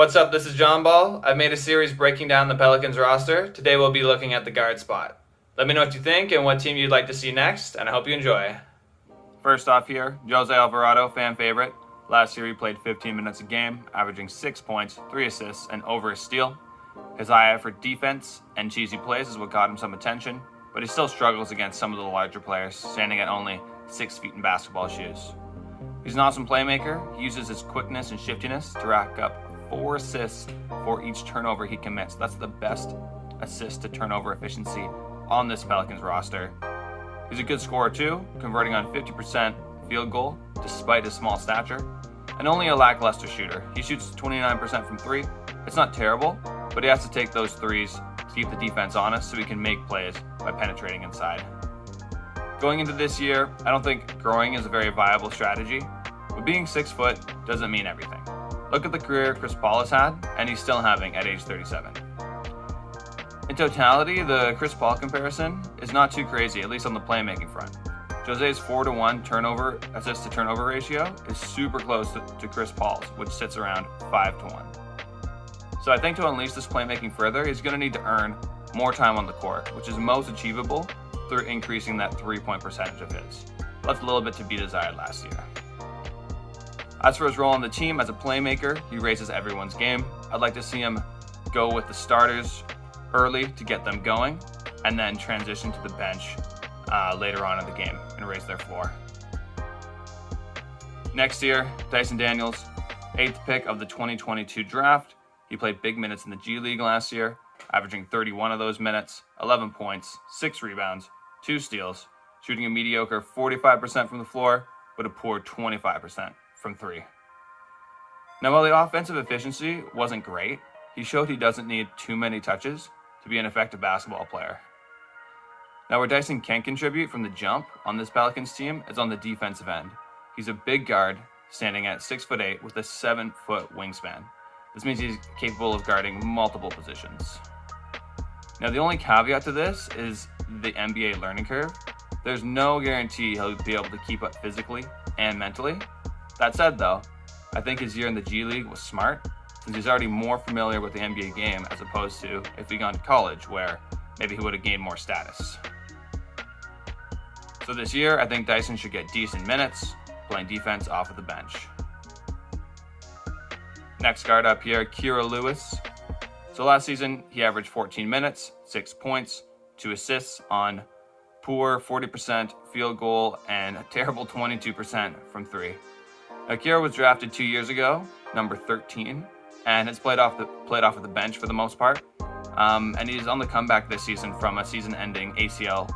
What's up, this is John Ball. I've made a series breaking down the Pelicans roster. Today we'll be looking at the guard spot. Let me know what you think and what team you'd like to see next, and I hope you enjoy. First off here, Jose Alvarado, fan favorite. Last year he played 15 minutes a game, averaging 6 points, 3 assists, and over a steal. His eye for defense and cheesy plays is what got him some attention, but he still struggles against some of the larger players, standing at only 6 feet in basketball shoes. He's an awesome playmaker. He uses his quickness and shiftiness to rack up 4 assists for each turnover he commits. That's the best assist to turnover efficiency on this Pelicans roster. He's a good scorer too, converting on 50% field goal despite his small stature, and only a lackluster shooter. He shoots 29% from 3. It's not terrible, but he has to take those threes to keep the defense honest so he can make plays by penetrating inside. Going into this year, I don't think growing is a very viable strategy, but being 6 foot doesn't mean everything. Look at the career Chris Paul has had, and he's still having at age 37. In totality, the Chris Paul comparison is not too crazy, at least on the playmaking front. Jose's 4-to-1 turnover assist to turnover ratio is super close to Chris Paul's, which sits around 5-to-1. So I think to unleash this playmaking further, he's going to need to earn more time on the court, which is most achievable through increasing that 3-point percentage of his. Left a little bit to be desired last year. As for his role on the team as a playmaker, he raises everyone's game. I'd like to see him go with the starters early to get them going, and then transition to the bench later on in the game and raise their floor. Next year, Dyson Daniels, 8th pick of the 2022 draft. He played big minutes in the G League last year, averaging 31 of those minutes, 11 points, 6 rebounds, 2 steals, shooting a mediocre 45% from the floor, but a poor 25% from 3. Now, while the offensive efficiency wasn't great, he showed he doesn't need too many touches to be an effective basketball player. Now, where Dyson can contribute from the jump on this Pelicans team is on the defensive end. He's a big guard, standing at 6'8" with a 7-foot wingspan. This means he's capable of guarding multiple positions. Now, the only caveat to this is the NBA learning curve. There's no guarantee he'll be able to keep up physically and mentally. That said, though, I think his year in the G League was smart, since he's already more familiar with the NBA game as opposed to if he'd gone to college, where maybe he would have gained more status. So this year, I think Dyson should get decent minutes, playing defense off of the bench. Next guard up here, Kira Lewis. So last season, he averaged 14 minutes, 6 points, 2 assists on poor 40% field goal and a terrible 22% from 3. Now, Kira was drafted 2 years ago, number 13, and has played off of the bench for the most part. And he's on the comeback this season from a season-ending ACL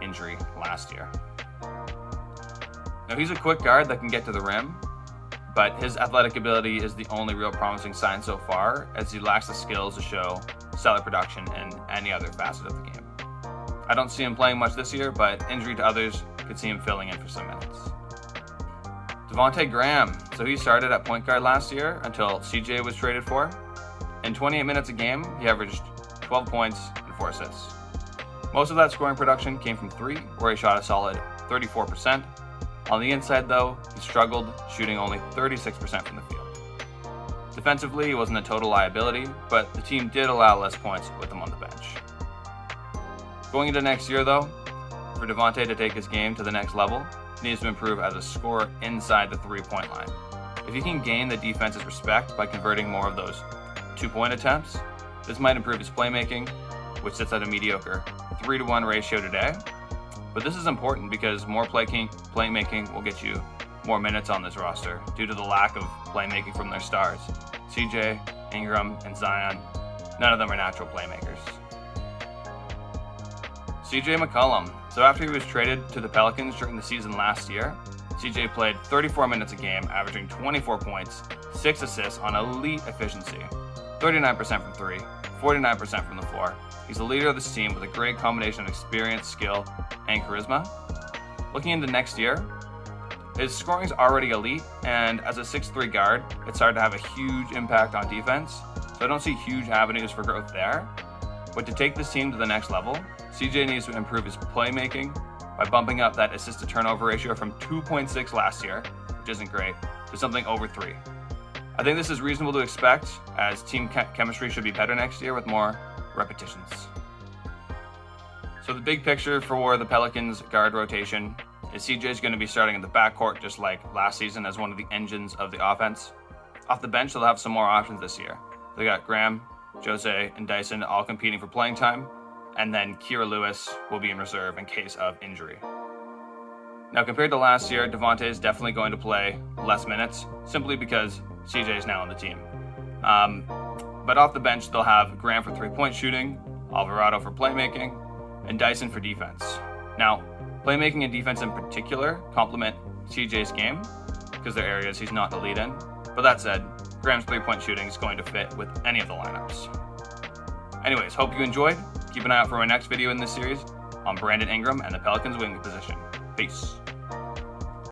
injury last year. Now, he's a quick guard that can get to the rim, but his athletic ability is the only real promising sign so far, as he lacks the skills to show stellar production in any other facet of the game. I don't see him playing much this year, but injury to others could see him filling in for some minutes. Devonte Graham. So he started at point guard last year until CJ was traded for. In 28 minutes a game, he averaged 12 points and 4 assists. Most of that scoring production came from 3, where he shot a solid 34%. On the inside, though, he struggled, shooting only 36% from the field. Defensively, he wasn't a total liability, but the team did allow less points with him on the bench. Going into next year, though, for Devonte to take his game to the next level, he needs to improve as a scorer inside the 3-point line. If he can gain the defense's respect by converting more of those 2-point attempts, this might improve his playmaking, which sits at a mediocre 3-to-1 ratio today. But this is important because more playmaking will get you more minutes on this roster due to the lack of playmaking from their stars. CJ, Ingram, and Zion, none of them are natural playmakers. CJ McCollum. So after he was traded to the Pelicans during the season last year, CJ played 34 minutes a game, averaging 24 points, 6 assists on elite efficiency, 39% from 3, 49% from the floor. He's the leader of this team with a great combination of experience, skill, and charisma. Looking into next year, his scoring is already elite, and as a 6'3" guard, it's hard to have a huge impact on defense, so I don't see huge avenues for growth there. But to take this team to the next level, CJ needs to improve his playmaking by bumping up that assist to turnover ratio from 2.6 last year, which isn't great, to something over 3. I think this is reasonable to expect, as team chemistry should be better next year with more repetitions. So the big picture for the Pelicans guard rotation is CJ is going to be starting in the backcourt just like last season as one of the engines of the offense. Off the bench, they'll have some more options this year. They got Graham, Jose, and Dyson all competing for playing time, and then Kira Lewis will be in reserve in case of injury. Now, compared to last year, Devonte is definitely going to play less minutes, simply because CJ is now on the team. But off the bench, they'll have Graham for three-point shooting, Alvarado for playmaking, and Dyson for defense. Now, playmaking and defense in particular complement CJ's game, because they're areas he's not the lead in. But that said, Graham's three-point shooting is going to fit with any of the lineups. Anyways, hope you enjoyed. Keep an eye out for my next video in this series on Brandon Ingram and the Pelicans wing position. Peace.